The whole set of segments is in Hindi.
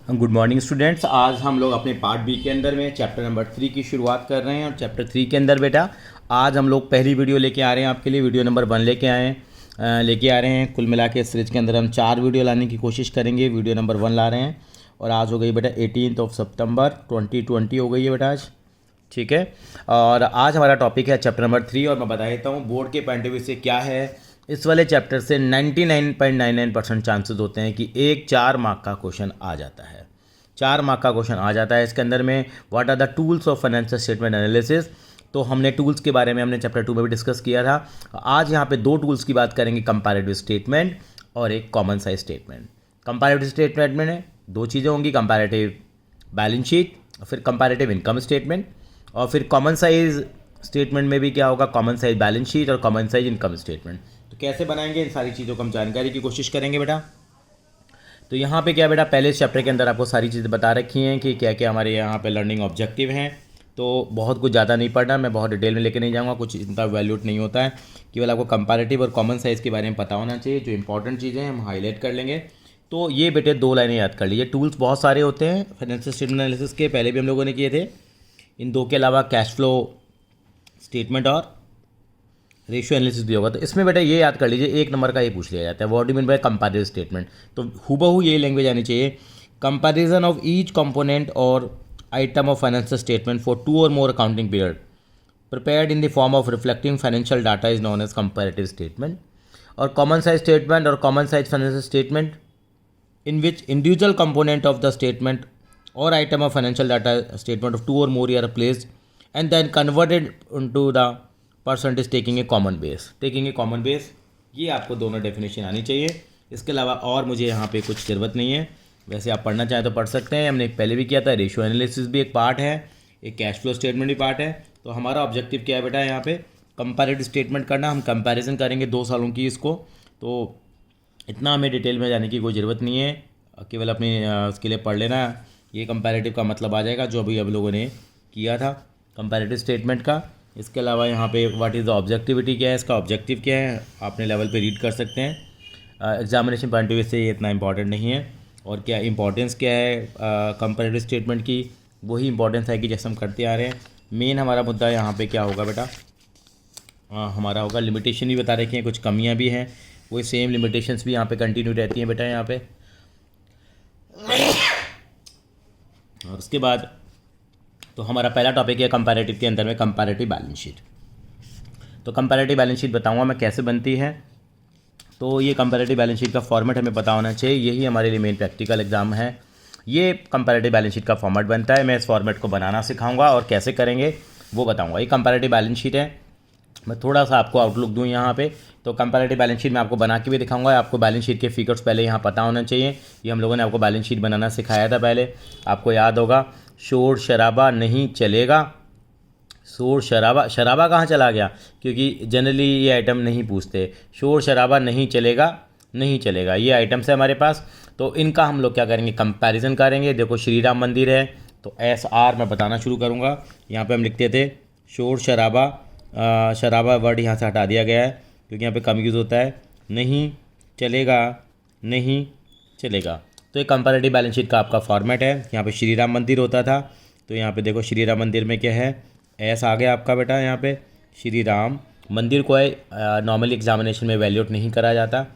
Good morning students. आज हम लोग अपने पार्ट बी के अंदर में चैप्टर नंबर 3 की शुरुआत कर रहे हैं। और चैप्टर 3 के अंदर बेटा आज हम लोग पहली वीडियो लेके आ रहे हैं आपके लिए। वीडियो नंबर 1 लेके आ रहे हैं। कुल मिला के इस सीरीज के अंदर हम 4 वीडियो लाने की कोशिश करेंगे। वीडियो नंबर 1 ला रहे हैं और आज हो गई बेटा 18 सितंबर 2020 हो गई है बेटा आज, ठीक है। और आज हमारा टॉपिक है चैप्टर नंबर 3 और मैं बता देता हूँ बोर्ड के पॉइंट ऑफ व्यू से क्या है। इस वाले चैप्टर से 99.99% चांसेस होते हैं कि 4 मार्क का क्वेश्चन आ जाता है। 4 मार्क का क्वेश्चन आ जाता है इसके अंदर में। What are the tools of financial statement analysis. तो हमने टूल्स के बारे में हमने चैप्टर 2 में भी डिस्कस किया था। आज यहाँ पे 2 टूल्स की बात करेंगे, कंपैरेटिव स्टेटमेंट और एक common size statement. Comparative statement में 2 चीज़ें होंगी, कंपैरेटिव बैलेंस शीट और फिर कंपैरेटिव इनकम स्टेटमेंट। और फिर कॉमन साइज स्टेटमेंट में भी क्या होगा, कॉमन साइज बैलेंस शीट और कॉमन साइज इनकम स्टेटमेंट। तो कैसे बनाएंगे, इन सारी चीज़ों को हम जानकारी की कोशिश करेंगे बेटा। तो यहाँ पे क्या बेटा, पहले इस चैप्टर के अंदर आपको सारी चीज़ें बता रखी हैं कि क्या क्या हमारे यहाँ पे लर्निंग ऑब्जेक्टिव हैं। तो बहुत कुछ ज़्यादा नहीं पढ़ना, मैं बहुत डिटेल में लेके नहीं जाऊँगा, कुछ इतना वैल्यूट नहीं होता है। केवल आपको कंपैरेटिव और कॉमन साइज़ के बारे में पता होना चाहिए। जो इंपॉर्टेंट चीज़ें हैं हम हाईलाइट कर लेंगे। तो ये बेटे 2 लाइनें याद कर लीजिए। टूल्स बहुत सारे होते हैं फाइनेंशियल स्टेटमेंट एनालिसिस के, पहले भी हम लोगों ने किए थे। इन 2 के अलावा कैश फ्लो स्टेटमेंट और रेशियो एनालिसिस भी होगा। तो इसमें बेटा ये याद कर लीजिए, 1 नंबर का ये पूछ लिया जाता है, what do mean by comparative statement. तो हूबहू ये लैंग्वेज आनी चाहिए, कंपैरिजन ऑफ ईच कंपोनेंट और item of financial statement for 2 और more accounting period prepared in the form of reflecting financial data is known as comparative statement. और कॉमन साइज स्टेटमेंट और common size financial statement in which individual component of the statement or item of financial data statement of 2 or more are placed and then converted into the percentage taking a common base। ये आपको दोनों डेफिनेशन आनी चाहिए। इसके अलावा और मुझे यहाँ पे कुछ ज़रूरत नहीं है। वैसे आप पढ़ना चाहें तो पढ़ सकते हैं, हमने पहले भी किया था। रेशियो एनालिसिस भी एक पार्ट है, एक कैश फ्लो स्टेटमेंट भी पार्ट है। तो हमारा ऑब्जेक्टिव क्या है बेटा, यहाँ पे कंपैरेटिव स्टेटमेंट करना। हम कंपैरिजन करेंगे 2 सालों की इसको। तो इतना हमें डिटेल में जाने की कोई ज़रूरत नहीं है, केवल अपने उसके लिए पढ़ लेना। ये कंपैरेटिव का मतलब आ जाएगा जो अभी अब लोगों ने किया था कंपैरेटिव स्टेटमेंट का। इसके अलावा यहाँ पे व्हाट इज़ द ऑब्जेक्टिविटी, क्या है इसका ऑब्जेक्टिव, क्या है आपने लेवल पे रीड कर सकते हैं। एग्जामिनेशन पॉइंट ऑफ व्यू से ये इतना इंपॉर्टेंट नहीं है। और क्या इंपॉर्टेंस क्या है कंपैरेटिव स्टेटमेंट की, वही इंपॉर्टेंस है कि जैसे हम करते आ रहे हैं। मेन हमारा मुद्दा यहाँ पर क्या होगा बेटा, हमारा होगा लिमिटेशन भी बता रखे हैं, कुछ कमियाँ भी हैं, वही सेम लिमिटेशंस भी यहाँ पे कंटिन्यू रहती हैं बेटा यहाँ पे। और उसके बाद तो हमारा पहला टॉपिक है कंपैरेटिव के अंदर में कंपैरेटिव बैलेंस शीट। तो कंपैरेटिव बैलेंस शीट बताऊंगा मैं कैसे बनती है। तो ये कंपैरेटिव बैलेंस शीट का फॉर्मेट हमें पता होना चाहिए, यही हमारे लिए मेन प्रैक्टिकल एग्जाम है। ये कंपैरेटिव बैलेंस शीट का फॉर्मेट बनता है, मैं इस फॉर्मेट को बनाना सिखाऊंगा और कैसे करेंगे वो बताऊँगा। ये कंपैरेटिव बैलेंस शीट है। मैं थोड़ा सा आपको आउटलुक दूं यहाँ पे। तो कंपैरेटिव बैलेंस शीट मैं आपको बना के भी दिखाऊंगा। आपको बैलेंस शीट के फिगर्स पहले यहाँ पता होना चाहिए। ये हम लोगों ने आपको बैलेंस शीट बनाना सिखाया था पहले, आपको याद होगा। शोर शराबा नहीं चलेगा। शोर शराबा, शराबा कहाँ चला गया, क्योंकि जनरली ये आइटम नहीं पूछते। शोर शराबा नहीं चलेगा ये आइटम्स है हमारे पास। तो इनका हम लोग क्या करेंगे, कंपैरिजन करेंगे। देखो श्री राम मंदिर है तो SR मैं बताना शुरू करूँगा। यहाँ पर हम लिखते थे शोर शराबा, शराबा वर्ड यहाँ से हटा दिया गया है क्योंकि यहाँ पे कम यूज़ होता है। नहीं चलेगा। तो ये कंपैरेटिव बैलेंस शीट का आपका फॉर्मेट है। यहाँ पे श्री राम मंदिर होता था, तो यहाँ पे देखो श्री राम मंदिर में क्या है, S आ गया आपका बेटा। यहाँ पे श्री राम मंदिर को है नॉर्मली एग्जामिनेशन में वैल्यूट नहीं करा जाता।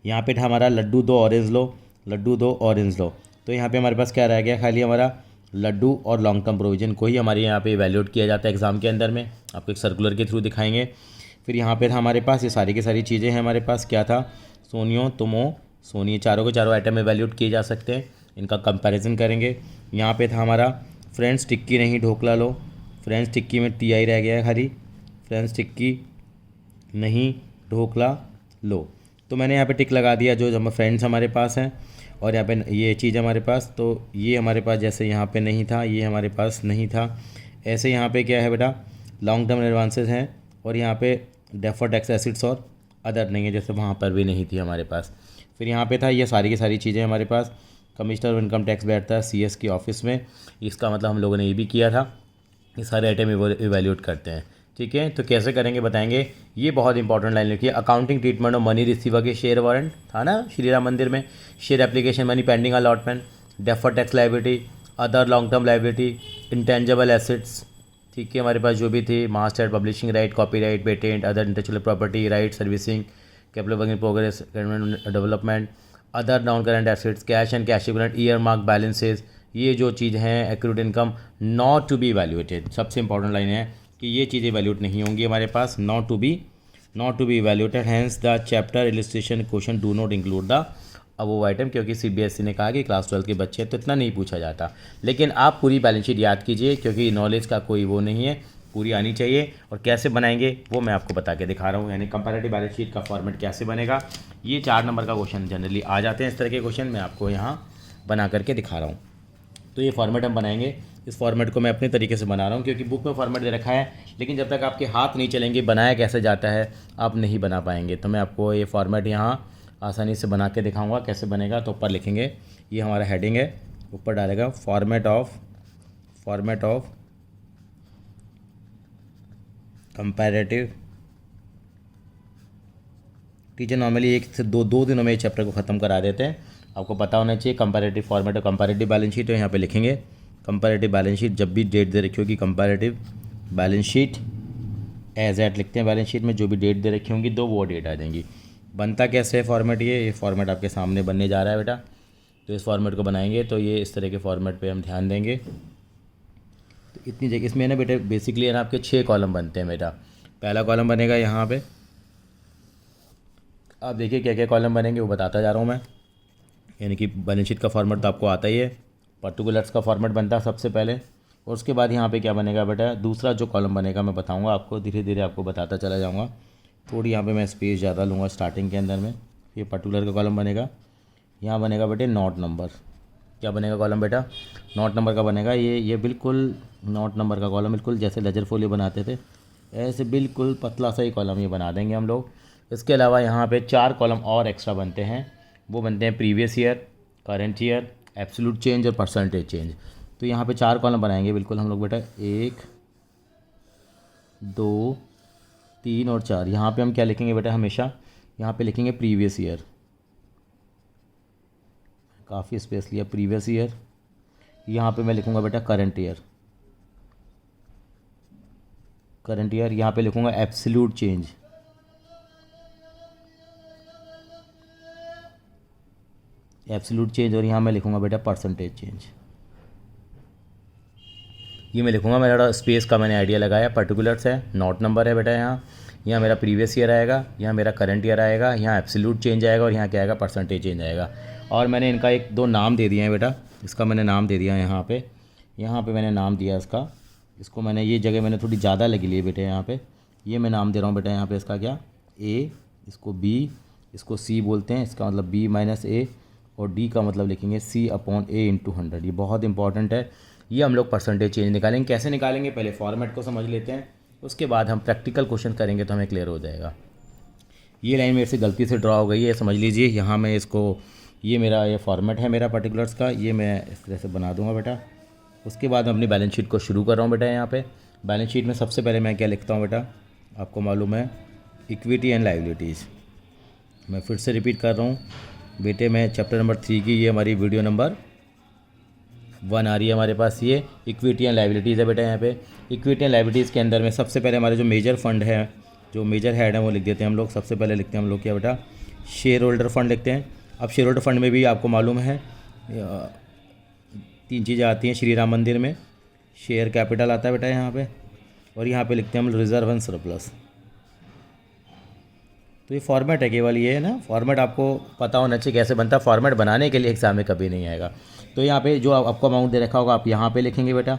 यहाँ पे हमारा लड्डू 2 ऑरेंज लो। तो यहाँ पे हमारे पास क्या रह गया, खाली हमारा लड्डू और लॉन्ग टर्म प्रोविजन को ही हमारे यहाँ पे वैल्यूट किया जाता है एग्ज़ाम के अंदर में। आपको एक सर्कुलर के थ्रू दिखाएंगे। फिर यहाँ पे था हमारे पास ये सारी की सारी चीज़ें हैं। हमारे पास क्या था, सोनियो तुमो सोनी, चारों के चारों आइटम में वैल्यूट किए जा सकते हैं। इनका कंपैरिजन करेंगे। यहाँ पे था हमारा फ्रेंड्स टिक्की नहीं ढोकला लो। फ्रेंड्स टिक्की में TI रह गया है खाली, फ्रेंड्स टिक्की नहीं ढोकला लो। तो मैंने यहाँ पे टिक लगा दिया जो हम फ्रेंड्स हमारे पास हैं। और यहाँ पे ये चीज़ हमारे पास, तो ये हमारे पास जैसे यहाँ पे नहीं था, ये हमारे पास नहीं था। ऐसे यहाँ पे क्या है बेटा, लॉन्ग टर्म एडवांसेस हैं। और यहाँ पे डेफर्ड टैक्स एसिड्स और अदर नहीं है, जैसे वहाँ पर भी नहीं थी हमारे पास। फिर यहाँ पे था ये सारी की सारी चीज़ें हमारे पास। कमिश्नर ऑफ इनकम टैक्स बैठता है CS की ऑफिस में, इसका मतलब हम लोगों ने ये भी किया था। ये सारे आइटम इवेल्यूट करते हैं, ठीक है। तो कैसे करेंगे बताएंगे। ये बहुत इंपॉर्टेंट लाइन लिखी है, accounting treatment of money receiver के शेयर वारंट था ना श्री राम मंदिर में। Share application money pending allotment, deferred tax liability, other long term liability, intangible assets, ठीक है, हमारे पास जो भी थे, master publishing right, copyright, patent, other intellectual property right, servicing, capital work in progress, development, other non current assets, cash and cash equivalent, year mark balances, ये जो चीज़ हैं, accrued income not to be valuated. सबसे इंपॉर्टेंट लाइन है कि ये चीज़ें वैल्यूएट नहीं होंगी हमारे पास, not to be valuated, hence the chapter illustration question do not include the above item, क्योंकि सीबीएसई ने कहा कि क्लास 12 के बच्चे हैं तो इतना नहीं पूछा जाता। लेकिन आप पूरी बैलेंस शीट याद कीजिए, क्योंकि नॉलेज का कोई वो नहीं है, पूरी आनी चाहिए। और कैसे बनाएंगे वो मैं आपको बता के दिखा रहा हूँ, यानी कंपैरेटिव बैलेंस शीट का फॉर्मेट कैसे बनेगा। ये 4 नंबर का क्वेश्चन जनरली आ जाते हैं, इस तरह के क्वेश्चन मैं आपको यहाँ बना करके दिखा रहा हूँ। तो ये फॉर्मेट हम बनाएंगे, इस फॉर्मेट को मैं अपने तरीके से बना रहा हूँ, क्योंकि बुक में फॉर्मेट दे रखा है, लेकिन जब तक आपके हाथ नहीं चलेंगे बनाया कैसे जाता है आप नहीं बना पाएंगे। तो मैं आपको ये फॉर्मेट यहाँ आसानी से बना के दिखाऊंगा कैसे बनेगा। तो ऊपर लिखेंगे, ये हमारा हेडिंग है, ऊपर डालेगा format of comparative. Teacher normally 1 से 2 दिनों में ये चैप्टर को ख़त्म करा देते हैं, आपको पता होना चाहिए। कंपैरेटिव फॉर्मेट और कंपैरेटिव बैलेंस शीट, तो यहाँ पे लिखेंगे कंपैरेटिव बैलेंस शीट। जब भी डेट दे रखी होगी comparative balance sheet as at लिखते हैं, बैलेंस शीट में जो भी डेट दे रखी होंगी 2 वो डेट आ जाएंगी। बनता कैसे है फॉर्मेट, ये फॉर्मेट आपके सामने बनने जा रहा है बेटा। तो इस फॉर्मेट को बनाएंगे तो ये इस तरह के फॉर्मेट पे हम ध्यान देंगे। तो इतनी जगह इसमें ना बेटा बेसिकली है ना आपके 6 कॉलम बनते हैं बेटा। पहला कॉलम बनेगा यहाँ पे, आप देखिए क्या क्या कॉलम बनेंगे वो बताता जा रहा हूँ मैं। यानी कि बैलेंस शीट का फॉर्मेट तो आपको आता ही है, पर्टिकुलर्स का फॉर्मेट बनता है सबसे पहले, और उसके बाद यहाँ पे क्या बनेगा बेटा, दूसरा जो कॉलम बनेगा मैं बताऊँगा आपको, धीरे धीरे आपको बताता चला जाऊँगा। थोड़ी यहाँ पे मैं स्पेस ज़्यादा लूँगा स्टार्टिंग के अंदर में। ये पर्टिकुलर का कॉलम बनेगा, यहाँ बनेगा बेटे नोट नंबर। क्या बनेगा कॉलम बेटा, नोट नंबर का बनेगा। ये बिल्कुल नोट नंबर का कॉलम, बिल्कुल जैसे लेजर फोलियो बनाते थे ऐसे बिल्कुल पतला सा ही कॉलम ये बना देंगे हम लोग। इसके अलावा यहाँ पे 4 कॉलम और एक्स्ट्रा बनते हैं, वो बनते हैं previous year, current year, absolute change और परसेंटेज चेंज। तो यहाँ पे 4 कॉलम बनाएंगे बिल्कुल हम लोग बेटा, 1 2 3 और 4। यहाँ पे हम क्या लिखेंगे बेटा, हमेशा यहाँ पे लिखेंगे प्रीवियस ईयर, काफ़ी स्पेस लिया, प्रीवियस ईयर। यहाँ पे मैं लिखूँगा बेटा करंट ईयर, यहाँ पे लिखूँगा एब्सोल्यूट चेंज, और यहाँ मैं लिखूँगा बेटा परसेंटेज चेंज। ये मैं लिखूँगा, मेरा स्पेस का मैंने आइडिया लगाया। पर्टिकुलर्स है, नोट नंबर है बेटा, यहाँ मेरा प्रीवियस ईयर आएगा, यहाँ मेरा करंट ईयर आएगा, यहाँ एब्सोल्यूट चेंज आएगा, और यहाँ क्या आएगा, परसेंटेज चेंज आएगा। और मैंने इनका 1-2 नाम दे दिए हैं बेटा, इसका मैंने नाम दे दिया यहाँ पे मैंने नाम दिया इसको मैंने, ये जगह मैंने थोड़ी ज़्यादा लगी ली है बेटे यहाँ पे। ये मैं नाम दे रहा हूँ बेटा यहाँ पे, इसका क्या, ए, इसको बी, इसको सी बोलते हैं, इसका मतलब बी माइनस ए, और डी का मतलब लिखेंगे सी अपॉन ए इंटू 100। ये बहुत इंपॉर्टेंट है। ये हम लोग परसेंटेज चेंज निकालेंगे। कैसे निकालेंगे, पहले फॉर्मेट को समझ लेते हैं, उसके बाद हम प्रैक्टिकल क्वेश्चन करेंगे तो हमें क्लियर हो जाएगा। ये लाइन मेरे से गलती से ड्रॉ हो गई है, समझ लीजिए। यहाँ मैं इसको, ये मेरा ये फॉर्मेट है मेरा पर्टिकुलर्स का, ये मैं इस तरह से बना दूंगा बेटा। उसके बाद अपनी बैलेंस शीट को शुरू कर रहा हूँ बेटा। यहाँ पे बैलेंस शीट में सबसे पहले मैं क्या लिखता हूँ बेटा, आपको मालूम है, इक्विटी एंड लायबिलिटीज़। मैं फिर से रिपीट कर रहा हूँ बेटे, मैं चैप्टर नंबर 3 की, ये हमारी वीडियो नंबर 1 आ रही है हमारे पास। ये इक्विटी एंड लायबिलिटीज़ है बेटा। यहाँ पे इक्विटी एंड लायबिलिटीज़ के अंदर में सबसे पहले हमारे जो मेजर फंड है, जो मेजर हेड है वो लिख देते हैं हम लोग। सबसे पहले लिखते हैं हम लोग क्या बेटा, शेयर होल्डर फंड लिखते हैं। अब शेयर होल्डर फंड में भी आपको मालूम है 3 चीज़ें आती हैं। श्री राम मंदिर में शेयर कैपिटल आता है बेटा यहाँ पे, और यहाँ पे लिखते हैं हम रिजर्व एंड सरप्लस। तो ये फॉर्मेट है, केवल ये है ना, फॉर्मेट आपको पता होना चाहिए कैसे बनता है। फॉर्मेट बनाने के लिए एग्जाम में कभी नहीं आएगा। तो यहाँ पे जो आपको अमाउंट दे रखा होगा आप यहाँ पे लिखेंगे बेटा,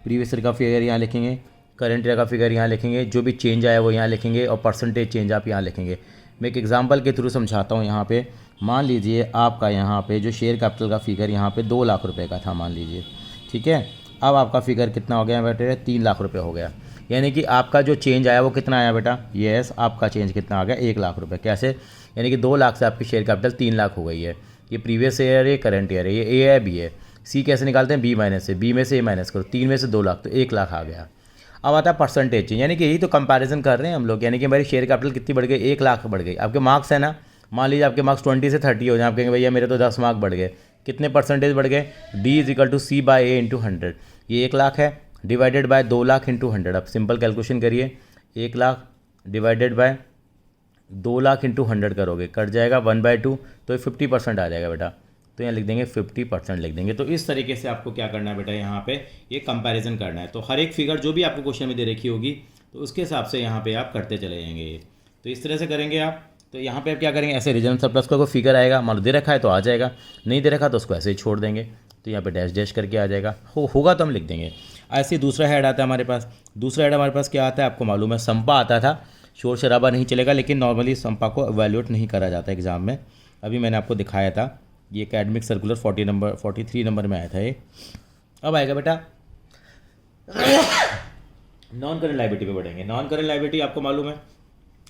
प्रीवियस ईयर का फिगर यहाँ लिखेंगे, करंट ईयर का फिगर यहाँ लिखेंगे, जो भी चेंज आया वो यहाँ लिखेंगे, और परसेंटेज चेंज आप यहाँ लिखेंगे। मैं एक एग्जांपल के थ्रू समझाता हूँ। यहाँ पे मान लीजिए आपका यहाँ पे जो शेयर कैपिटल का फिगर यहाँ पे 2 लाख रुपए का था मान लीजिए, ठीक है। अब आपका फिगर कितना हो गया बेटे, 3 लाख रुपए हो गया। यानी कि आपका जो चेंज आया वो कितना आया बेटा, यस, आपका चेंज कितना आ गया, 1 लाख रुपए। कैसे, यानी कि 2 लाख से आपकी शेयर कैपिटल 3 लाख हो गई है। ये प्रीवियस ईयर है, करंट ईयर है, ये ए है, बी है। सी कैसे निकालते हैं, बी माइनस से, बी में से ए माइनस करो, 3 में से 2 लाख, तो 1 लाख आ गया। अब आता है परसेंटेज चेंज, यानी कि यही तो कंपैरिजन कर रहे हैं हम लोग। यानी कि हमारी शेयर कैपिटल कितनी बढ़ गई, 1 लाख बढ़ गई। आपके मार्क्स है ना, मान लीजिए आपके मार्क्स 20 से 30 हो जाए, आप कहेंगे भैया मेरे तो 10 मार्क बढ़ गए, कितने परसेंटेज बढ़ गए, D is equal to C by A into 100। ये 1 लाख है डिवाइडेड बाय 2 लाख इंटू 100। अब सिंपल कैलकुलेशन करिए, 1 lakh divided bye 2 lakh into 100 करोगे, कट जाएगा 1/2, तो ये 50% आ जाएगा बेटा। तो यहाँ लिख देंगे 50% लिख देंगे। तो इस तरीके से आपको क्या करना है बेटा, यहाँ पे ये कंपैरिजन करना है। तो हर एक फिगर जो भी आपको क्वेश्चन में दे रखी होगी तो उसके हिसाब से यहाँ पे आप करते चले जाएंगे। तो इस तरह से करेंगे आप। तो यहाँ पे आप क्या करेंगे, ऐसे रीजनल सरप्लस का कोई फिगर आएगा, मान लो दे रखा है तो आ जाएगा, नहीं दे रखा तो उसको ऐसे ही छोड़ देंगे। तो यहाँ पे डैश डैश करके आ जाएगा, होगा तो हम लिख देंगे। ऐसे दूसरा हेड आता है हमारे पास। दूसरा हेड हमारे पास क्या आता है, आपको मालूम है संपा आता था, शोर शराबा नहीं चलेगा, लेकिन नॉर्मली संपा को एवेल्यूएट नहीं करा जाता एग्जाम में। अभी मैंने आपको दिखाया था, ये एकेडमिक सर्कुलर 43 नंबर में आया था ये। अब आएगा बेटा नॉन करेंट लायबिलिटी पे बढ़ेंगे। नॉन करेंट लायबिलिटी आपको मालूम है,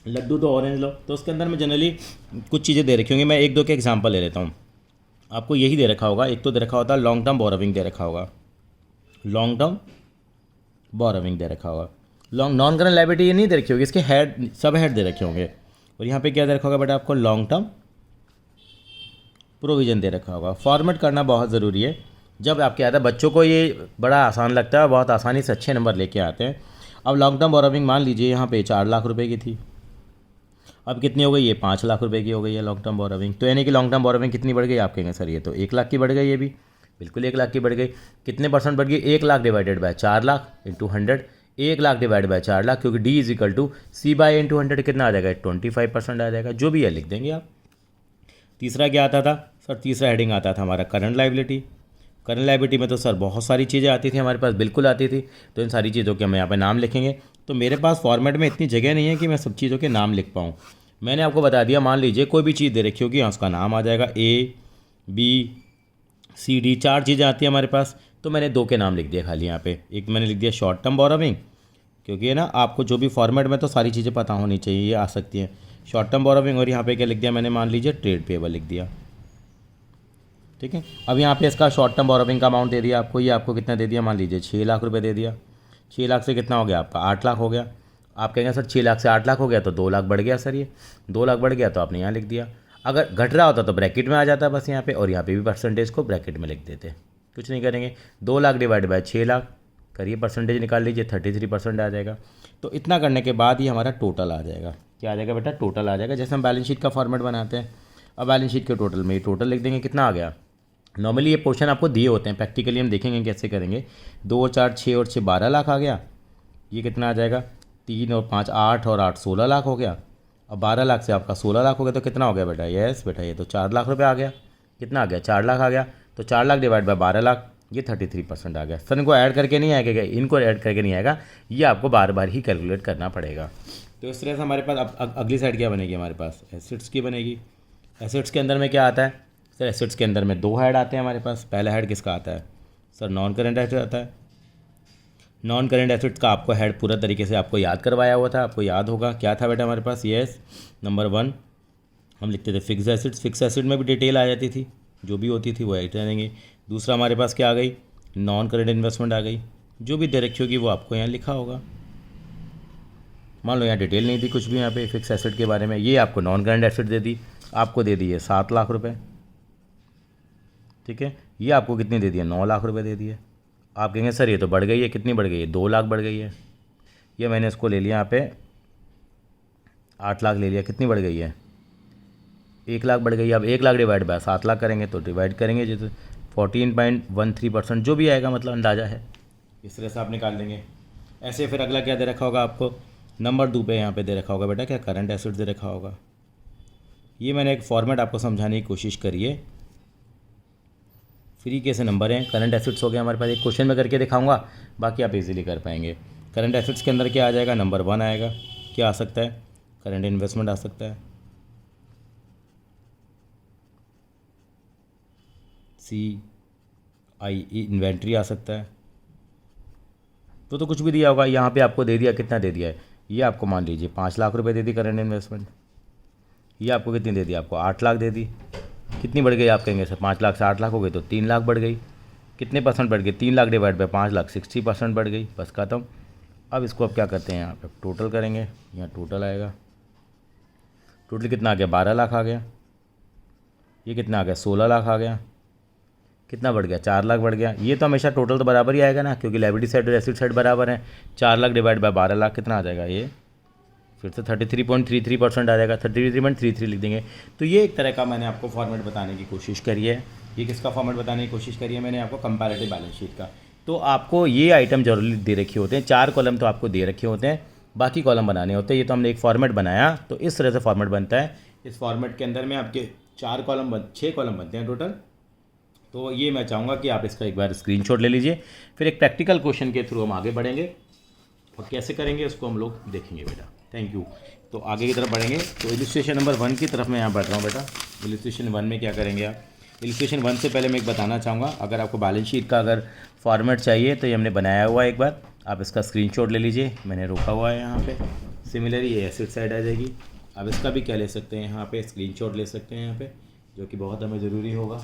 लड्डू तो ऑरेंज लो, तो उसके अंदर में जनरली कुछ चीज़ें दे रखी होंगी। मैं एक दो के एग्जांपल ले लेता हूँ। आपको यही दे रखा होगा, एक तो दे रखा होता है लॉन्ग टर्म बोरोविंग दे रखा होगा, लॉन्ग टर्म बोरोविंग दे रखा होगा। नॉन करेंट लायबिलिटी ये नहीं दे रखी होगी, इसके हेड सब हेड दे रखे होंगे। और यहाँ पे क्या दे रखा होगा बेटा, आपको लॉन्ग टर्म प्रोविज़न दे रखा होगा। फॉर्मेट करना बहुत ज़रूरी है। जब आपके आता है बच्चों को ये बड़ा आसान लगता है, बहुत आसानी से अच्छे नंबर लेके आते हैं। अब लॉन्ग टर्म बोरोविंग मान लीजिए यहाँ पे 4 लाख रुपए की थी, अब कितनी हो गई, ये 5 लाख रुपए की हो गई है लॉन्ग टर्म बोरोविंग। तो यानी कि लॉन्ग टर्म बोरोविंग कितनी बढ़ गई, आप कहेंगे सर ये तो 1 लाख की बढ़ गई, ये भी बिल्कुल 1 लाख की बढ़ गई। कितने परसेंट बढ़ गई, 1 lakh divided by 4 lakh into 100, 1 lakh divide by 4 lakh, क्योंकि D is equal to C by into 100 कितना आ जाएगा, 25% आ जाएगा। जो भी है लिख देंगे आप। तीसरा क्या आता था सर, तीसरा हेडिंग आता था हमारा करंट लायबिलिटी। करंट लायबिलिटी में तो सर बहुत सारी चीज़ें आती थी हमारे पास, बिल्कुल आती थी। तो इन सारी चीज़ों के हम यहाँ पे नाम लिखेंगे। तो मेरे पास फॉर्मेट में इतनी जगह नहीं है कि मैं सब चीज़ों के नाम लिख पाऊँ। मैंने आपको बता दिया, मान लीजिए कोई भी चीज़ दे रखी होगी, उसका नाम आ जाएगा, ए बी सी डी, 4 चीज़ें आती हैं हमारे पास। तो मैंने 2 के नाम लिख दिया खाली यहाँ पे। एक मैंने लिख दिया शॉर्ट टर्म बोरोविंग, क्योंकि है ना आपको जो भी फॉर्मेट में तो सारी चीज़ें पता होनी चाहिए, ये आ सकती हैं शॉर्ट टर्म बोरोविंग। और यहाँ पे क्या लिख दिया मैंने, मान लीजिए ट्रेड पेबल लिख दिया, ठीक है। अब यहाँ पे इसका शॉर्ट टर्म बोरोविंग का अमाउंट दे दिया आपको, ये आपको कितना दे दिया, मान लीजिए 6 लाख रुपए दे दिया। 6 लाख से कितना हो गया आपका, 8 लाख हो गया। आप कहेंगे सर 6 लाख से 8 लाख हो गया तो 2 लाख बढ़ गया सर, ये 2 लाख बढ़ गया तो आपने यहाँ लिख दिया। अगर घट रहा होता तो ब्रैकेट में आ जाता बस यहाँ पे, और यहाँ पे भी परसेंटेज को ब्रैकेट में लिख देते, कुछ नहीं करेंगे। 2 लाख डिवाइड बाय 6 लाख करिए, परसेंटेज निकाल लीजिए, 33% आ जाएगा। तो इतना करने के बाद ही हमारा टोटल आ जाएगा। क्या आ जाएगा बेटा, टोटल आ जाएगा। जैसे हम बैलेंस शीट का फॉर्मेट बनाते हैं, अब बैलेंस शीट के टोटल में टोटल लिख देंगे, कितना आ गया। नॉर्मली ये पोर्शन आपको दिए होते हैं, प्रैक्टिकली हम देखेंगे कैसे करेंगे। 2 और 4 6 और 6 12 लाख आ गया। ये कितना आ जाएगा, 3 और 5 8 और 8 16 लाख हो गया। अब 12 लाख से आपका 16 लाख हो गया तो कितना हो गया बेटा, यस बेटा ये तो 4 लाख रुपए आ गया। कितना आ गया, 4 लाख आ गया। तो 4 लाख डिवाइड बाय 12 लाख, ये 33% आ गया। सर इनको ऐड करके नहीं आएगा, इनको ऐड करके नहीं आएगा, ये आपको बार बार ही कैलकुलेट करना पड़ेगा। तो इस तरह से हमारे पास अब अगली साइड क्या बनेगी, हमारे पास एसेट्स की बनेगी। एसेट्स के अंदर में क्या आता है सर, एसेट्स के अंदर में 2 हेड आते हैं हमारे पास। पहला हेड किसका आता है सर, नॉन करेंट एसेट आता है। नॉन करेंट एसेट्स का आपको हेड पूरा तरीके से आपको याद करवाया हुआ था, आपको याद होगा क्या था बेटा हमारे पास। यस, नंबर 1 हम लिखते थे फिक्स एसेट्स। फिक्स एसेट में भी डिटेल आ जाती थी, जो भी होती थी वो ऐड रहेंगे। दूसरा हमारे पास क्या आ गई, नॉन करेंट इन्वेस्टमेंट आ गई। जो भी दे रखी होगी वो आपको यहाँ लिखा होगा। मान लो यहाँ डिटेल नहीं थी कुछ भी यहाँ पे फिक्स एसेट के बारे में, ये आपको नॉन करेंट एसेट दे दी, आपको दे दी है 7 लाख रुपए, ठीक है। ये आपको कितनी दे दी है, 9 लाख रुपए दे दिए। आप कहेंगे सर ये तो बढ़ गई है, कितनी बढ़ गई है, 2 लाख बढ़ गई है। ये मैंने इसको ले लिया यहाँ पे 8 लाख ले लिया, कितनी बढ़ गई है, 1 लाख बढ़ गई है। अब 1 लाख डिवाइड बाय 7 लाख करेंगे तो डिवाइड करेंगे जैसे 14.13%, जो भी आएगा मतलब अंदाज़ा है, इस तरह से आप निकाल देंगे। ऐसे फिर अगला क्या दे रखा होगा आपको, नंबर 2 पे यहाँ पे दे रखा होगा बेटा क्या, करंट एसेट दे रखा होगा। ये मैंने एक फॉर्मेट आपको समझाने की कोशिश करी है, फ्री के से नंबर हैं। करंट एसेट्स हो गया हमारे पास, एक क्वेश्चन में करके दिखाऊंगा, बाकी आप इजीली कर पाएंगे। करंट एसेट्स के अंदर क्या आ जाएगा, नंबर 1 आएगा, क्या आ सकता है, करंट इन्वेस्टमेंट आ सकता है, CIE इन्वेंट्री आ सकता है। तो कुछ भी दिया होगा, यहाँ पे आपको दे दिया, कितना दे दिया है, ये आपको मान लीजिए 5 लाख रुपए दे दी करंट इन्वेस्टमेंट। ये आपको कितनी दे दी, आपको 8 लाख दे दी। कितनी बढ़ गई, आप कहेंगे सर 5 लाख से 8 लाख हो गई तो 3 लाख बढ़ गई। कितने परसेंट बढ़ गई, 3 लाख डिवाइड बाय 5 लाख, 60% बढ़ गई, बस खत्म। अब इसको अब क्या करते हैं, यहाँ पे टोटल करेंगे, यहाँ टोटल आएगा। टोटल कितना आ गया, 12 लाख आ गया। ये कितना आ गया, 16 लाख आ गया। कितना बढ़ गया, 4 लाख बढ़ गया। ये तो हमेशा टोटल तो बराबर ही आएगा ना, क्योंकि लायबिलिटी साइड और एसेट साइड बराबर है। 4 लाख डिवाइड बाय 12 लाख कितना आ जाएगा, ये फिर से 33.33% आ जाएगा, 33.33 लिख देंगे। तो ये एक तरह का मैंने आपको फॉर्मेट बताने की कोशिश करी है। ये किसका फॉर्मेट बताने की कोशिश करी है मैंने आपको, कंपैरेटिव बैलेंस शीट का। तो आपको ये आइटम जरूरी दे रखे होते हैं, 4 कॉलम तो आपको दे रखे होते हैं, बाकी कॉलम बनाने होते हैं। ये तो हमने एक फॉर्मेट बनाया, तो इस तरह से फॉर्मेट बनता है। इस फॉर्मेट के अंदर में आपके 6 कॉलम बनते हैं टोटल। तो ये मैं चाहूँगा कि आप इसका एक बार स्क्रीनशॉट ले लीजिए, फिर एक प्रैक्टिकल क्वेश्चन के थ्रू हम आगे बढ़ेंगे और कैसे करेंगे उसको हम लोग देखेंगे बेटा। Thank you. तो आगे की तरफ बढ़ेंगे। तो इलस्ट्रेशन नंबर 1 की तरफ मैं यहाँ बढ़ रहा हूँ बेटा। इलस्ट्रेशन 1 में क्या करेंगे आप, इलस्ट्रेशन 1 से पहले मैं एक बताना चाहूँगा, अगर आपको बैलेंस शीट का अगर फॉर्मेट चाहिए तो ये हमने बनाया हुआ है, एक बार आप इसका स्क्रीनशॉट ले लीजिए, मैंने रोका हुआ है यहाँ पे। सिमिलरली ये एसेट साइड आ जाएगी, आप इसका भी क्या ले सकते हैं, यहाँ पे स्क्रीनशॉट ले सकते हैं यहाँ पे, जो कि बहुत हमें ज़रूरी होगा।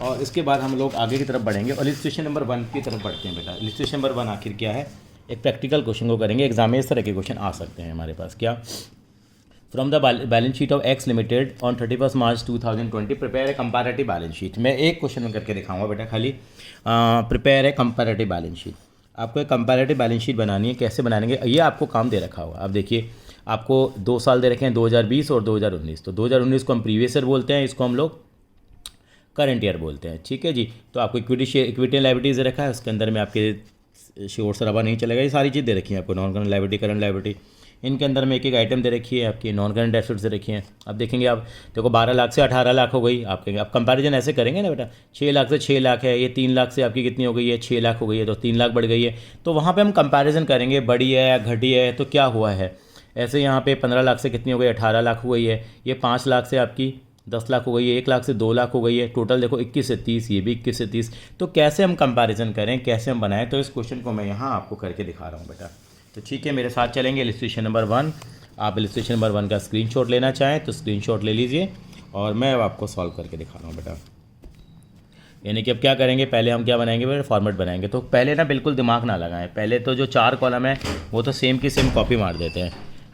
और इसके बाद हम लोग आगे की तरफ बढ़ेंगे और इलस्ट्रेशन नंबर 1 की तरफ बढ़ते हैं बेटा। इलस्ट्रेशन नंबर 1 आखिर क्या है, एक प्रैक्टिकल क्वेश्चन को करेंगे। एग्जाम में इस तरह के क्वेश्चन आ सकते हैं हमारे पास। क्या, from the balance sheet of x limited on 31 March 2020 prepare है कंपैरेटिव बैलेंस शीट। मैं एक क्वेश्चन में करके दिखाऊंगा बेटा खाली। प्रिपेयर है कंपैरेटिव बैलेंस शीट। आपको एक कंपैरेटिव बैलेंस शीट बनानी है, कैसे बनाएंगे ये आपको काम दे रखा होगा। आप देखिए, आपको 2 साल दे रखे हैं, 2020 और 2019। तो 2019 को हम प्रीवियस ईयर बोलते हैं, इसको हम लोग करंट ईयर बोलते हैं, ठीक है जी। तो आपको इक्विटी लायबिलिटीज दे रखा है, उसके अंदर में आपके शोर शराबा नहीं चलेगा, ये सारी चीज़ दे रखी है आपको, non current liability, current liability. इनके अंदर में एक एक आइटम दे रखी है आपकी, नॉन करंट एसेट्स दे रखी हैं। अब देखेंगे आप, देखो 12 लाख से 18 लाख हो गई आपके। आप कंपैरिजन ऐसे करेंगे ना बेटा, 6 लाख से 6 लाख है, ये 3 लाख से आपकी कितनी हो गई है, 6 लाख हो गई है, तो 3 लाख बढ़ गई है। तो वहाँ पे हम कंपैरिजन करेंगे, बढ़ी है या घटी है, तो क्या हुआ है। ऐसे यहाँ पे 15 लाख से कितनी हो गई, 18 लाख हो गई है। ये 5 लाख से आपकी 10 लाख हो गई है, 1 लाख से 2 लाख हो गई है। टोटल देखो 21 से 30, ये भी 21 से 30। तो कैसे हम कंपैरिजन करें, कैसे हम बनाएं, तो इस क्वेश्चन को मैं यहाँ आपको करके दिखा रहा हूँ बेटा। तो ठीक है, मेरे साथ चलेंगे। इलस्ट्रेशन नंबर 1, आप इलस्ट्रेशन नंबर 1 का स्क्रीनशॉट लेना चाहें तो स्क्रीनशॉट ले लीजिए और मैं अब आपको सॉल्व करके दिखा रहा हूँ बेटा। यानी कि अब क्या करेंगे, पहले हम क्या बनाएंगे बेटा, फॉर्मेट बनाएंगे। तो पहले ना बिल्कुल दिमाग ना लगाएं, पहले तो जो 4 कॉलम है वो तो सेम की सेम कॉपी मार देते हैं।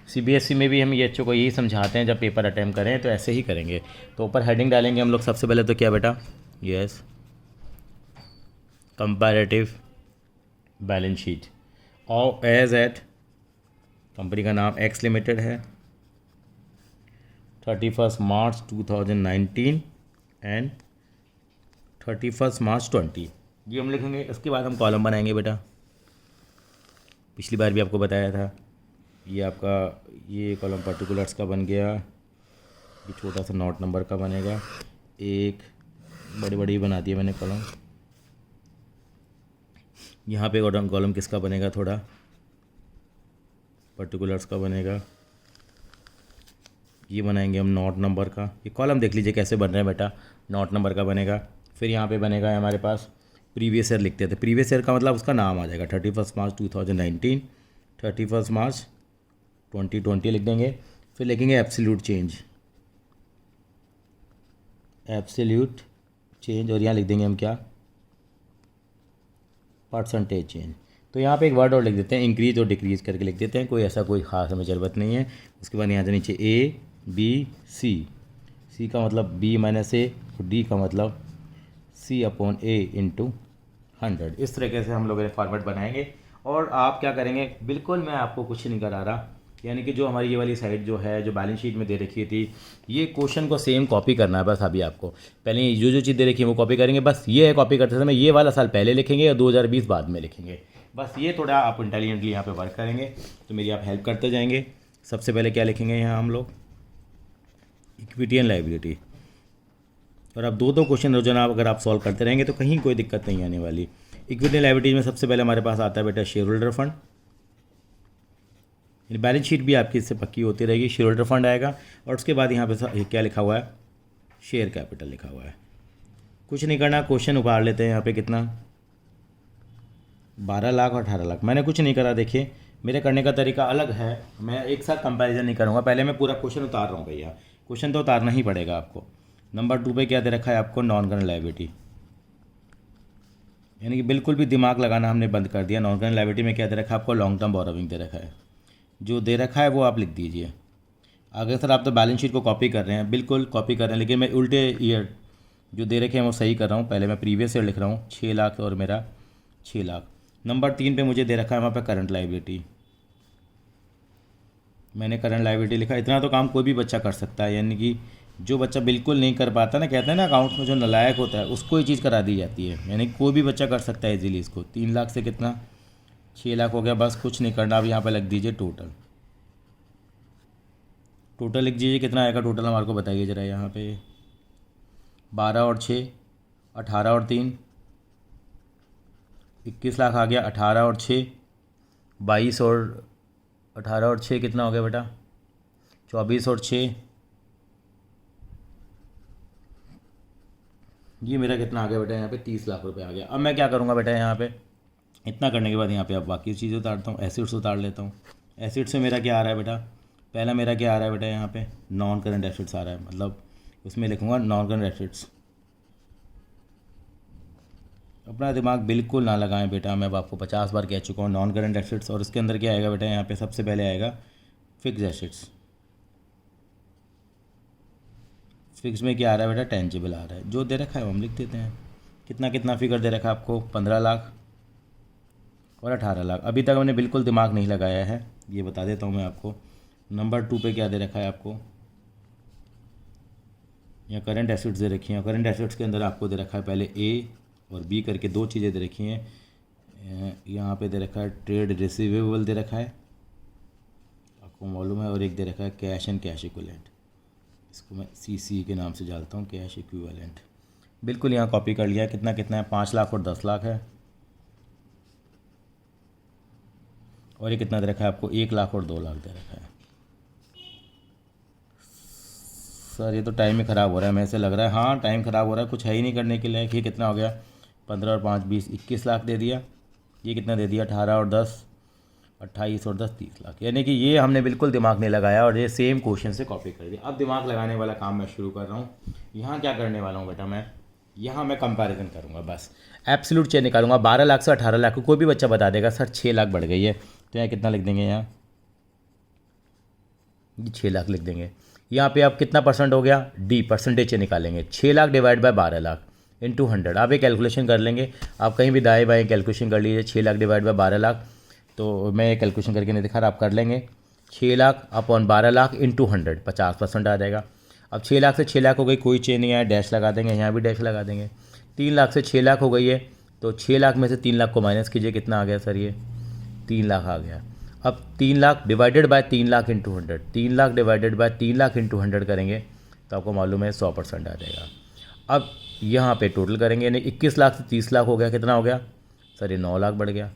CBSE में भी हम ये बच्चों को यही समझाते हैं, जब पेपर अटैम्प्ट करें तो ऐसे ही करेंगे। तो ऊपर हेडिंग डालेंगे हम लोग सबसे पहले, तो क्या बेटा, यस कंपैरेटिव बैलेंस शीट और एज एट, कंपनी का नाम एक्स लिमिटेड है, 31 मार्च 2019 एंड 31 मार्च 20, ये हम लिखेंगे। इसके बाद हम कॉलम बनाएंगे बेटा। पिछली बार भी आपको बताया था, ये आपका ये कॉलम पर्टिकुलर्स का बन गया, ये छोटा सा नोट नंबर का बनेगा, एक बड़ी बड़ी बना दिया मैंने कॉलम। यहाँ पे कॉलम किसका बनेगा, थोड़ा पर्टिकुलर्स का बनेगा। ये बनाएंगे हम नोट नंबर का। ये कॉलम देख लीजिए कैसे बन रहे हैं बेटा, नोट नंबर का बनेगा। फिर यहाँ पे बनेगा हमारे पास प्रीवियस ईयर, लिखते थे प्रीवियस ईयर का मतलब उसका नाम आ जाएगा, 31 मार्च 2019, 31 मार्च 2020 लिख देंगे। फिर लिखेंगे एब्सोल्यूट चेंज, एब्सोल्यूट चेंज, और यहाँ लिख देंगे हम क्या, परसेंटेज चेंज। तो यहाँ पे एक वर्ड और लिख देते हैं, इंक्रीज और डिक्रीज करके लिख देते हैं, कोई ऐसा कोई खास हमें ज़रूरत नहीं है। उसके बाद यहाँ से नीचे A B C का मतलब B माइनस A, D का मतलब C/A इंटू 100। इस तरीके से हम लोग फॉर्मेट बनाएंगे। और आप क्या करेंगे, बिल्कुल मैं आपको कुछ नहीं करा रहा, यानी कि जो हमारी ये वाली साइड जो है, जो बैलेंस शीट में दे रखी थी, ये क्वेश्चन को सेम कॉपी करना है बस। अभी आपको पहले जो चीज़ दे रखी है वो कॉपी करेंगे, बस ये है कॉपी करते समय ये वाला साल पहले लिखेंगे और 2020 बाद में लिखेंगे। बस ये थोड़ा आप इंटेलिजेंटली यहाँ पे वर्क करेंगे तो मेरी आप हेल्प करते जाएंगे। सबसे पहले क्या लिखेंगे यहाँ हम लोग, इक्विटी एंड लायबिलिटी। और अब 2 क्वेश्चन रोजाना अगर आप सॉल्व करते रहेंगे तो कहीं कोई दिक्कत नहीं आने वाली। इक्विटी एंड लायबिलिटी में सबसे पहले हमारे पास आता है बेटा share holder fund. Balance sheet भी आपकी इससे पक्की होती रहेगी, शेयर होल्डर फंड आएगा। और उसके बाद यहाँ पे क्या लिखा हुआ है, शेयर कैपिटल लिखा हुआ है। कुछ नहीं करना, क्वेश्चन उतार लेते हैं यहाँ पे कितना, 12 लाख और 18 लाख। मैंने कुछ नहीं करा, देखिए मेरे करने का तरीका अलग है, मैं एक साथ कंपैरिजन नहीं करूँगा। पहले मैं पूरा क्वेश्चन उतार रहा हूँ भैया, क्वेश्चन तो उतारना ही पड़ेगा आपको। नंबर 2 पे क्या दे रखा है आपको, नॉन करंट लायबिलिटी, यानी कि बिल्कुल भी दिमाग लगाना हमने बंद कर दिया। नॉन करंट लायबिलिटी में क्या दे रखा है आपको, लॉन्ग टर्म बोरोविंग दे रखा है। जो दे रखा है वो आप लिख दीजिए। अगर सर आप तो बैलेंस शीट को कॉपी कर रहे हैं, बिल्कुल कॉपी कर रहे हैं, लेकिन मैं उल्टे ईयर जो दे रखे हैं वो सही कर रहा हूँ। पहले मैं प्रीवियस ईयर लिख रहा हूँ 6 लाख और मेरा 6 लाख। नंबर 3 पे मुझे दे रखा है वहाँ पे करंट लायबिलिटी। मैंने करंट लायबिलिटी लिखा। इतना तो काम कोई भी बच्चा कर सकता है, यानी कि जो बच्चा बिल्कुल नहीं कर पाता ना, कहते हैं ना अकाउंट में जो नालायक होता है उसको ये चीज़ करा दी जाती है, यानी कोई भी बच्चा कर सकता है इजीली इसको। 3 लाख से कितना 6 लाख हो गया, बस कुछ नहीं करना। अब यहाँ पे लग दीजिए टोटल। टोटल लिख दीजिए, कितना आएगा टोटल हमारे को बताइए ज़रा। यहाँ पे 12 और 6 18 और 3 21 लाख आ गया। 18 और 6 22 और 18 और 6 कितना हो गया बेटा 24 और 6 ये मेरा कितना आ गया बेटा यहाँ पे 30 लाख रुपए आ गया। अब मैं क्या करूँगा बेटा, यहाँ पे इतना करने के बाद यहाँ पे अब बाकी चीज़ें उतारता हूँ। एसिड्स उतार लेता हूँ। एसिड्स में मेरा क्या आ रहा है बेटा, पहला मेरा क्या आ रहा है बेटा, यहाँ पे नॉन करंट एसिड्स आ रहा है, मतलब उसमें लिखूँगा नॉन करंट एसिड्स। अपना दिमाग बिल्कुल ना लगाएं बेटा, मैं अब आपको 50 बार कह चुका हूँ नॉन करंट एसिड्स। और इसके अंदर क्या आएगा बेटा, यहाँ पे सबसे पहले आएगा फिक्स एसिड्स। फिक्स में क्या आ रहा है बेटा, टेंजिबल आ रहा है। जो दे रखा है हम लिख देते हैं। कितना कितना फिगर दे रखा है आपको, 15 लाख और 18 लाख। अभी तक हमने बिल्कुल दिमाग नहीं लगाया है, ये बता देता हूँ मैं आपको। नंबर 2 पे क्या दे रखा है आपको, यहाँ करंट एसिड्स दे रखी हैं। करंट एसिड्स के अंदर आपको दे रखा है पहले ए और बी करके 2 चीज़ें दे रखी हैं। यहाँ पे दे रखा है ट्रेड रिसीवेबल दे रखा है, आपको मालूम है, और एक दे रखा है कैश एंड कैश इक्विवेलेंट। इसको मैं CC के नाम से जानता हूँ, कैश इक्विवेलेंट। बिल्कुल यहाँ कॉपी कर लिया। कितना कितना है, 5 लाख और 10 लाख है। और ये कितना दे रखा है आपको, 1 लाख और 2 लाख दे रखा है। सर ये तो टाइम ही ख़राब हो रहा है, मेरे से लग रहा है। हाँ टाइम ख़राब हो रहा है, कुछ है ही नहीं करने के लिए। ये कितना हो गया, 15 और 5 20 21 लाख दे दिया। ये कितना दे दिया, 18 और 10 28 और 10 30 लाख। यानी कि ये हमने बिल्कुल दिमाग नहीं लगाया और ये सेम क्वेश्चन से कॉपी कर दिया। अब दिमाग लगाने वाला काम मैं शुरू कर रहा हूँ। यहाँ क्या करने वाला हूँ बेटा, यहाँ मैं कंपैरिजन करूँगा, बस एब्सोल्यूट चेंज निकालूंगा। 12 लाख से 18 लाख को कोई भी बच्चा बता देगा सर 6 लाख बढ़ गई है, तो यहाँ कितना लिख देंगे, यहाँ 6 लाख लिख देंगे। यहाँ पे आप कितना परसेंट हो गया, डी परसेंटेज निकालेंगे। 6 lakh divide bye 12 lakh into 100। आप ये कैलकुलेशन कर लेंगे, आप कहीं भी दाएँ बाएँ कैलकुलेशन कर लीजिए। 6 लाख डिवाइड बाय 12 लाख, तो मैं ये कैलकुलेशन करके नहीं दिखा रहा, आप कर लेंगे। 6 लाख अपॉन 12 लाख इंटू 100, 50% आ जाएगा। अब 6 लाख से 6 लाख हो गई, कोई चेंज नहीं आया, डैश लगा देंगे, यहाँ भी डैश लगा देंगे। 3 लाख से 6 लाख हो गई है, तो 6 लाख में से 3 लाख को माइनस कीजिए, कितना आ गया सर, ये 3 लाख आ गया। अब 3 lakh divided bye 3 lakh into 100, 3 lakh divided bye 3 lakh into 100 करेंगे तो आपको मालूम है 100% आ जाएगा। अब यहाँ पे टोटल करेंगे, यानी 21 लाख से 30 लाख हो गया, कितना हो गया सर, ये 9 लाख बढ़ गया।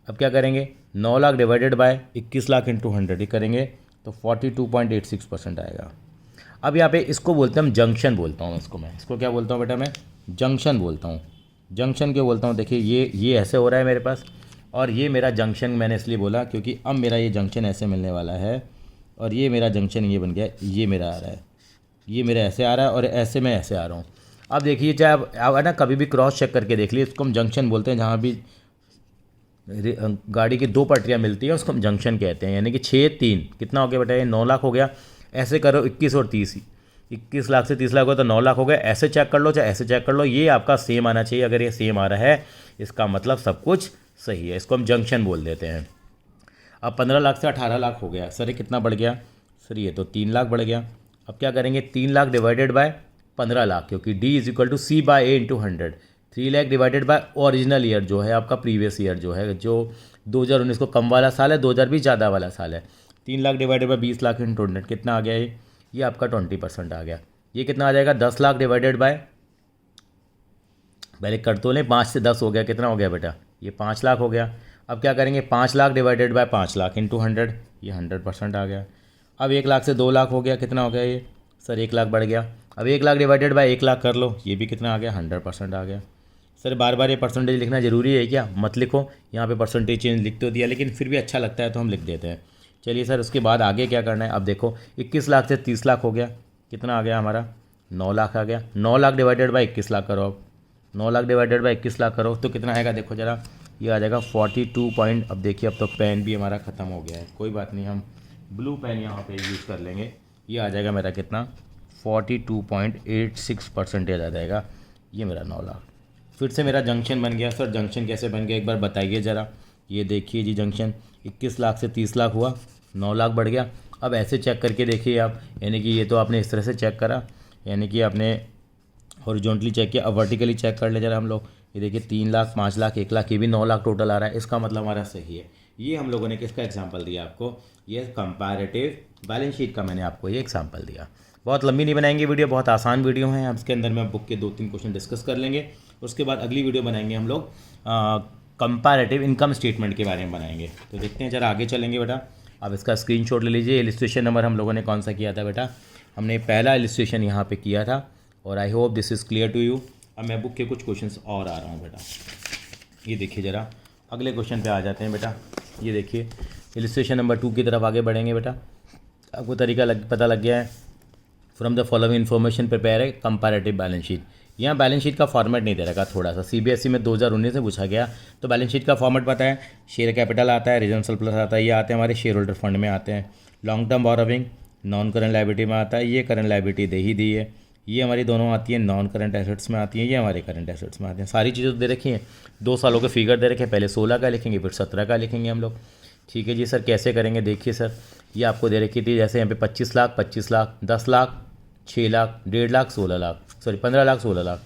अब क्या करेंगे, 9 lakh divided bye 21 lakh into 100 ही करेंगे तो 42.86% आएगा। अब यहाँ पे इसको बोलते हैं हम जंक्शन बोलता हूँ इसको, मैं इसको क्या बोलता हूँ बेटा, मैं जंक्शन बोलता हूँ। जंक्शन क्यों बोलता हूँ, देखिए ये ऐसे हो रहा है मेरे पास, और ये मेरा जंक्शन मैंने इसलिए बोला क्योंकि अब मेरा ये जंक्शन ऐसे मिलने वाला है, और ये मेरा जंक्शन ये बन गया, ये मेरा आ रहा है, ये मेरा ऐसे आ रहा है, और ऐसे मैं ऐसे आ रहा हूँ। अब देखिए चाहे आप ना कभी भी क्रॉस चेक करके देख लीजिए, इसको हम जंक्शन बोलते हैं। जहाँ भी गाड़ी की 2 पटरियाँ मिलती हैं उसको हम जंक्शन कहते हैं। यानी कि 6 3 कितना हो गया बेटा, ये 9 लाख हो गया। ऐसे करो 21 और 30, 21 लाख से 30 लाख हो तो 9 लाख हो गया। ऐसे चेक कर लो चाहे ऐसे चेक कर लो, ये आपका सेम आना चाहिए। अगर ये सेम आ रहा है इसका मतलब सब कुछ सही है, इसको हम जंक्शन बोल देते हैं। अब 15 लाख से 18 लाख हो गया, सर ये कितना बढ़ गया, सर ये तो 3 लाख बढ़ गया। अब क्या करेंगे, 3 लाख डिवाइडेड बाय 15 लाख, क्योंकि D = C / A × 100। 3 lakh divided bye original year जो है आपका, प्रीवियस ईयर जो है, जो 2019 को कम वाला साल है, 2020 ज़्यादा वाला साल है। 3 lakh divided bye 20 lakh into 100 कितना आ गया, ये आपका 20% आ गया। ये कितना आ जाएगा, 10 लाख डिवाइडेड बाय, पहले कर तो लें, 5 से 10 हो गया, कितना हो गया बेटा, ये 5 लाख हो गया। अब क्या करेंगे, 5 lakh divided bye 5 lakh into 100, ये 100% आ गया। अब 1 लाख से 2 लाख हो गया, कितना हो गया ये सर, 1 लाख बढ़ गया। अब 1 लाख डिवाइडेड बाय 1 लाख कर लो, ये भी कितना आ गया, 100% आ गया। सर बार बार ये परसेंटेज लिखना ज़रूरी है क्या, मत लिखो, यहाँ पे परसेंटेज चेंज लिख तो दिया, लेकिन फिर भी अच्छा लगता है तो हम लिख देते हैं। चलिए सर उसके बाद आगे क्या करना है, अब देखो 21 लाख से 30 लाख हो गया, कितना आ गया हमारा, 9 लाख आ गया। 9 लाख डिवाइडेड बाय 21 लाख करो, अब 9 लाख डिवाइडेड बाय 21 लाख करो तो कितना आएगा, देखो ज़रा, ये आ जाएगा 42 पॉइंट। अब देखिए अब तो पेन भी हमारा ख़त्म हो गया है, कोई बात नहीं, हम ब्लू पेन यहाँ पे यूज़ कर लेंगे। ये आ जाएगा मेरा कितना, 42.86% आ जाएगा। ये मेरा 9 लाख। फिर से मेरा जंक्शन बन गया। सर जंक्शन कैसे बन गया एक बार बताइए ज़रा। ये देखिए जी, जंक्शन 21 लाख से 30 लाख हुआ, 9 लाख बढ़ गया। अब ऐसे चेक करके देखिए आप, यानी कि ये तो आपने इस तरह से चेक करा, यानी कि आपने हॉरिजॉन्टली चेक किया। अब वर्टिकली चेक कर ले जरा हम लोग। ये देखिए 3 लाख, 5 लाख, 1 लाख, ये भी 9 लाख टोटल आ रहा है। इसका मतलब हमारा सही है। ये हम लोगों ने किसका एग्जाम्पल दिया आपको, ये कंपैरेटिव बैलेंस शीट का मैंने आपको ये एग्जाम्पल दिया। बहुत लंबी नहीं बनाएंगे वीडियो, बहुत आसान वीडियो है। इसके अंदर में बुक के 2-3 क्वेश्चन डिस्कस कर लेंगे। उसके बाद अगली वीडियो बनाएंगे हम लोग कंपैरेटिव इनकम स्टेटमेंट के बारे में बनाएंगे। तो देखते हैं, ज़रा आगे चलेंगे बेटा। अब इसका स्क्रीनशॉट ले लीजिए। इलिस्ट्रेशन नंबर हम लोगों ने कौन सा किया था बेटा, हमने पहला इलिस्ट्रेशन यहाँ पे किया था। और I hope this is clear to you. अब मैं बुक के कुछ क्वेश्चंस और आ रहा हूँ बेटा। ये देखिए ज़रा, अगले क्वेश्चन पे आ जाते हैं बेटा। ये देखिए इलिस्ट्रेशन नंबर 2 की तरफ आगे बढ़ेंगे बेटा। आपको तरीका पता लग गया है। From the following information prepare है कंपैरेटिव बैलेंस शीट। यहाँ बैलेंस शीट का फॉर्मेट नहीं दे रखा, थोड़ा सा सीबीएसई में 2019 में पूछा गया। तो बैलेंस शीट का फॉर्मेट पता है, शेयर कैपिटल आता है, रिजर्व सरप्लस आता है, ये आते हैं हमारे शेयर होल्डर फंड में आते हैं। Long term borrowing non current liability में आता है, ये करंट लायबिलिटी दे ही दी है। ये हमारी दोनों आती है नॉन करंट एसेट्स में आती है, ये हमारे करंट एसेट्स में आते हैं। सारी चीज़ें दे रखी हैं। 2 सालों के फिगर दे रखे हैं, पहले 16 का लिखेंगे फिर 17 का लिखेंगे हम लोग। ठीक है जी सर, कैसे करेंगे देखिए सर। ये आपको दे रखी थी, जैसे यहाँ पे 25 लाख, 25 लाख, 10 लाख, 6 लाख, 1.5 लाख, 16 लाख, सॉरी 15 लाख, 16 लाख।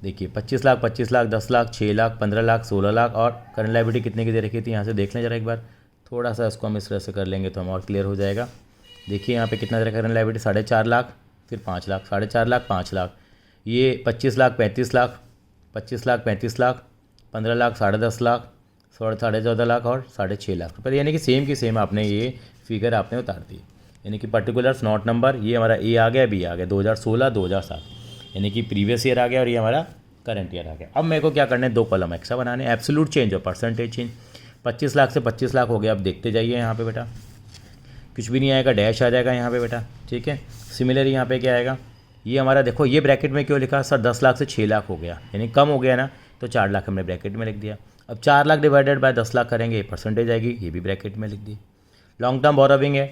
देखिए 25 लाख, 25 लाख, 10 लाख, 6 लाख, 15 लाख, 16 लाख। और करंट लायबिलिटी कितने की दे रखी थी यहाँ से देख लें जरा एक बार। थोड़ा सा इसको हम इस तरह से कर लेंगे तो हम और क्लियर हो जाएगा। देखिए यहाँ पे कितना दे रखा है करंट लायबिलिटी, 4.5 लाख, फिर 5 लाख, 4.5 लाख, 5 लाख। ये 25 लाख, 35 लाख, 25 लाख, 35 लाख, 15 लाख, 10.5 लाख, 14.5 लाख और 6.5 लाख रुपये। यानी कि सेम की सेम आपने ये फिगर आपने उतार दी। यानी कि पर्टिकुलर्स नॉट नंबर, ये हमारा ए आ गया, बी आ गया, 2016, 2007, यानी कि प्रीवियस ईयर आ गया, और ये हमारा करंट ईयर आ गया। अब मेरे को क्या करना है, 2 कॉलम एक्स्ट्रा बनाने, एब्सोल्यूट चेंज और परसेंटेज चेंज। 25 लाख से 25 लाख हो गया। अब देखते जाइए यहाँ पे बेटा, कुछ भी नहीं आएगा, डैश आ जाएगा यहाँ पे बेटा। ठीक है, सिमिलरली यहाँ पे क्या आएगा, ये हमारा देखो, ये ब्रैकेट में क्यों लिखा सर, 10 लाख से 6 लाख हो गया, यानी कम हो गया ना, तो 4 लाख हमने ब्रैकेट में लिख दिया। अब 4 लाख डिवाइडेड बाय 10 लाख करेंगे, परसेंटेज आएगी, ये भी ब्रैकेट में लिख दी। लॉन्ग टर्म बोरोविंग है,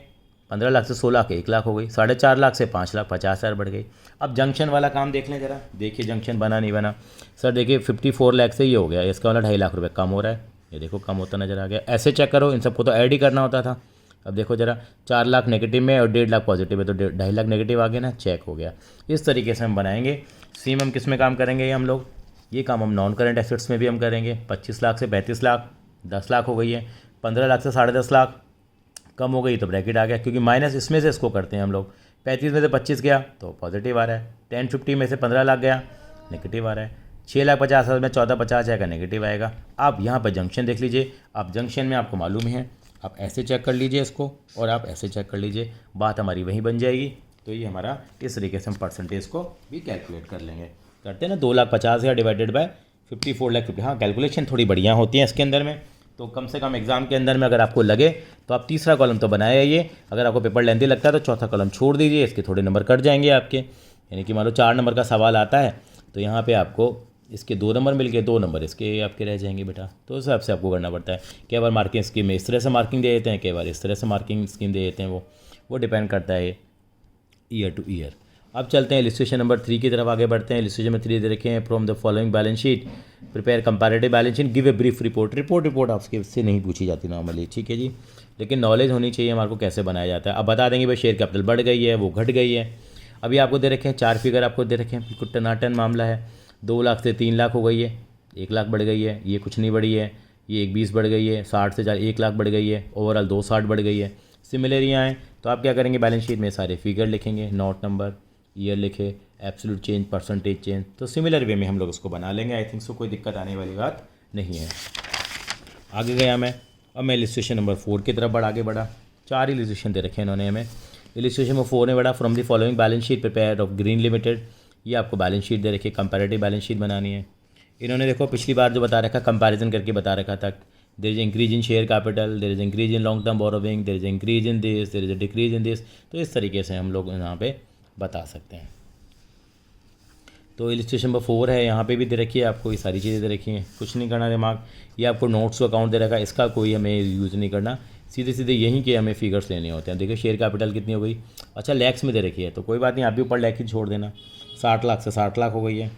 15 लाख से 16 के 1 लाख हो गई, 4.5 लाख से 5 लाख, 50,000 बढ़ गई। अब जंक्शन वाला काम देख लें जरा। देखिए जंक्शन बना नहीं बना सर, देखिए 54 लाख से ये हो गया, इसका वाला 2.5 लाख रुपये कम हो रहा है। ये देखो कम होता नजर आ गया। ऐसे चेक करो, इन सबको तो ऐड ही करना होता था। अब देखो जरा, 4 लाख नेगेटिव में और 1.5 लाख पॉजिटिव है, तो 2.5 लाख नेगेटिव आ गया ना, चेक हो गया। इस तरीके से हम बनाएंगे। सेम हम किस में काम करेंगे, ये हम लोग, ये काम हम नॉन करंट एसेट्स में भी हम करेंगे। 25 लाख से 35 लाख, 10 लाख हो गई है। 15 लाख से 10.5 लाख कम हो गई, तो ब्रैकेट आ गया, क्योंकि माइनस इसमें से इसको करते हैं हम लोग। 35 में से 25 गया तो पॉजिटिव आ रहा है। 1050 में से 15 लाख गया, नेगेटिव आ रहा है। 6,50,000 में 14,50 आएगा, नेगेटिव आएगा। आप यहाँ पर जंक्शन देख लीजिए। आप जंक्शन में आपको मालूम ही है, आप ऐसे चेक कर लीजिए इसको, और आप ऐसे चेक कर लीजिए, बात हमारी वहीं बन जाएगी। तो ये हमारा इस तरीके से हम परसेंटेज को भी कैलकुलेट कर लेंगे। करते हैं ना, 2,50,000 डिवाइडेड बाय 54 लाख 50। हाँ, कैलकुलेशन थोड़ी बढ़िया होती है इसके अंदर में, तो कम से कम एग्जाम के अंदर में अगर आपको लगे तो आप तीसरा कॉलम तो बनाया ये। अगर आपको पेपर लेंथी लगता है तो चौथा कॉलम छोड़ दीजिए, इसके थोड़े नंबर कट जाएंगे आपके। यानी कि मान लो 4 नंबर का सवाल आता है, तो यहाँ पे आपको इसके 2 नंबर मिल गए, 2 नंबर इसके आपके रह जाएंगे बेटा। तो उस हिसाब से आपको करना पड़ता है। कई बार मार्किंग स्कीम में इस तरह से मार्किंग दे देते हैं, कई बार इस तरह से मार्किंग स्कीम दे देते हैं, वो डिपेंड करता है ईयर टू ईयर। अब चलते हैं इलिस्ट्रेशन नंबर 3 की तरफ आगे बढ़ते हैं। इलिस्ट्रेशन नंबर 3 दे रखे हैं, from the following balance sheet prepare comparative balance sheet, give a brief report. Report आपके से नहीं पूछी जाती नॉर्मली, ठीक है जी, लेकिन नॉलेज होनी चाहिए हमारे को कैसे बनाया जाता है। अब बता देंगे भाई शेयर कैपिटल बढ़ गई है, वो घट गई है। अभी आपको दे रखे हैं 4 फिगर आपको दे रखे हैं, बिल्कुल टनाटन मामला है। 2 लाख से 3 लाख हो गई है, 1 लाख बढ़ गई है, ये कुछ नहीं बढ़ी है, ये 1,20 बढ़ गई है, 60 से 1 लाख बढ़ गई है, ओवरऑल 260 बढ़ गई है। सिमिलर यहाँ है, तो आप क्या करेंगे, बैलेंस शीट में सारे फिगर लिखेंगे, नोट नंबर, ईयर लिखे, एब्सोल्यूट चेंज, परसेंटेज चेंज। तो सिमिलर वे में हम लोग उसको बना लेंगे। आई थिंक सो कोई दिक्कत आने वाली बात नहीं है। आगे गया मैं, अब मैं इलिस्ट्रेशन नंबर 4 की तरफ आगे बढ़ा। 4 इलिस्ट्रेशन दे रखे हैं इन्होंने हमें। इलिस्ट्रेशन नंबर 4 में बढ़ा, from the following balance sheet prepare of green limited. ये आपको बैलेंस शीट दे रखी है, कंपैरेटिव बैलेंस शीट बनानी है। इन्होंने देखो पिछली बार जो बता रखा, कंपैरिजन करके बता रखा था, there is increase in share capital, there is increase in long term borrowing, there is increase in this, there is a decrease in this. तो इस तरीके से हम लोग यहाँ पे बता सकते हैं। तो इलिस्ट्रेशन नंबर 4 है, यहाँ पे भी दे रखी है आपको, ये सारी चीज़ें दे रखी हैं, कुछ नहीं करना दिमाग। ये आपको नोट्स का अकाउंट दे रखा है, इसका कोई हमें यूज़ नहीं करना। सीधे सीधे यहीं के हमें फिगर्स लेने होते हैं। देखिए शेयर कैपिटल कितनी हो गई, अच्छा लैक्स में दे रखी है, तो कोई बात नहीं, आप भी ऊपर लैख ही छोड़ देना, 60 लाख से 60 लाख हो गई है।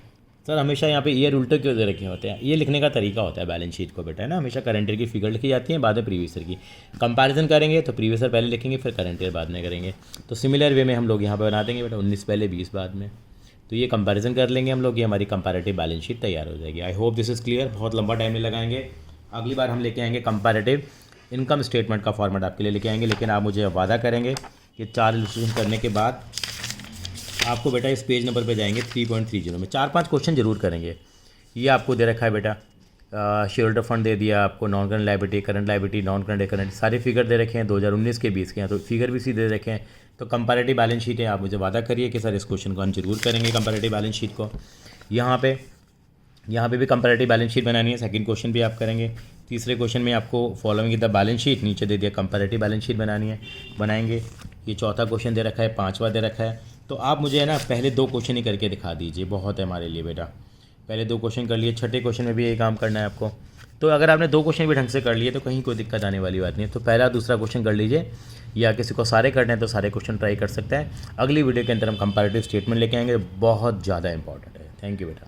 सर हमेशा यहाँ पे ईयर उल्टे क्यों दे रखे होते हैं, ये लिखने का तरीका होता है बैलेंस शीट को बेटा, है ना, हमेशा करंट ईयर की फिगर लिखी जाती है, बाद में प्रीवियस ईयर की। कंपैरिजन करेंगे तो प्रीवियस ईयर पहले लिखेंगे, फिर करंट ईयर बाद में करेंगे। तो सिमिलर वे में हम लोग यहाँ पर बना देंगे बेटा, 19 पहले 20 बाद में। तो ये कंपैरिजन कर लेंगे हम लोग, ये हमारी कंपैरेटिव बैलेंस शीट तैयार हो जाएगी। आई होप दिस इज़ क्लियर, बहुत लंबा टाइम नहीं लगाएंगे। अगली बार हम लेके आएंगे कंपैरेटिव इनकम स्टेटमेंट का फॉर्मेट आपके लिए लेके आएंगे, लेकिन आप मुझे वादा करेंगे कि 4 इलस्ट्रेशन करने के बाद आपको बेटा इस पेज नंबर पे जाएंगे 3.30 में 4-5 क्वेश्चन जरूर करेंगे। ये आपको दे रखा है बेटा, शेयर होल्डर फंड दे दिया आपको, non current liability, current liability, non current current, सारे फिगर दे रखे हैं 2019 के 20 के हैं, तो फिगर भी सीधे दे रखे हैं। तो कंपैरेटिव बैलेंस शीट है, आप मुझे वादा करिए कि सर इस क्वेश्चन को हम जरूर करेंगे कंपैरेटिव बैलेंस शीट को। यहाँ पे भी कंपैरेटिव बैलेंस शीट बनानी है, सेकंड क्वेश्चन भी आप करेंगे। तीसरे क्वेश्चन में आपको फॉलोइंग द बैलेंस शीट, नीचे दे दिया कंपैरेटिव बैलेंस शीट बनानी है, बनाएंगे। ये चौथा क्वेश्चन दे रखा है, 5वां दे रखा है। तो आप मुझे है ना पहले 2 क्वेश्चन ही करके दिखा दीजिए, बहुत है हमारे लिए बेटा। पहले 2 क्वेश्चन कर लिए, छठे क्वेश्चन में भी यही काम करना है आपको। तो अगर आपने 2 क्वेश्चन भी ढंग से कर लिए तो कहीं कोई दिक्कत आने वाली बात नहीं है। तो पहला दूसरा क्वेश्चन कर लीजिए, या किसी को सारे करने हैं तो सारे क्वेश्चन ट्राई कर सकते हैं। अगली वीडियो के अंदर हम कंपैरेटिव स्टेटमेंट लेके आएंगे, बहुत ज़्यादा इंपॉर्टेंट है। थैंक यू बेटा।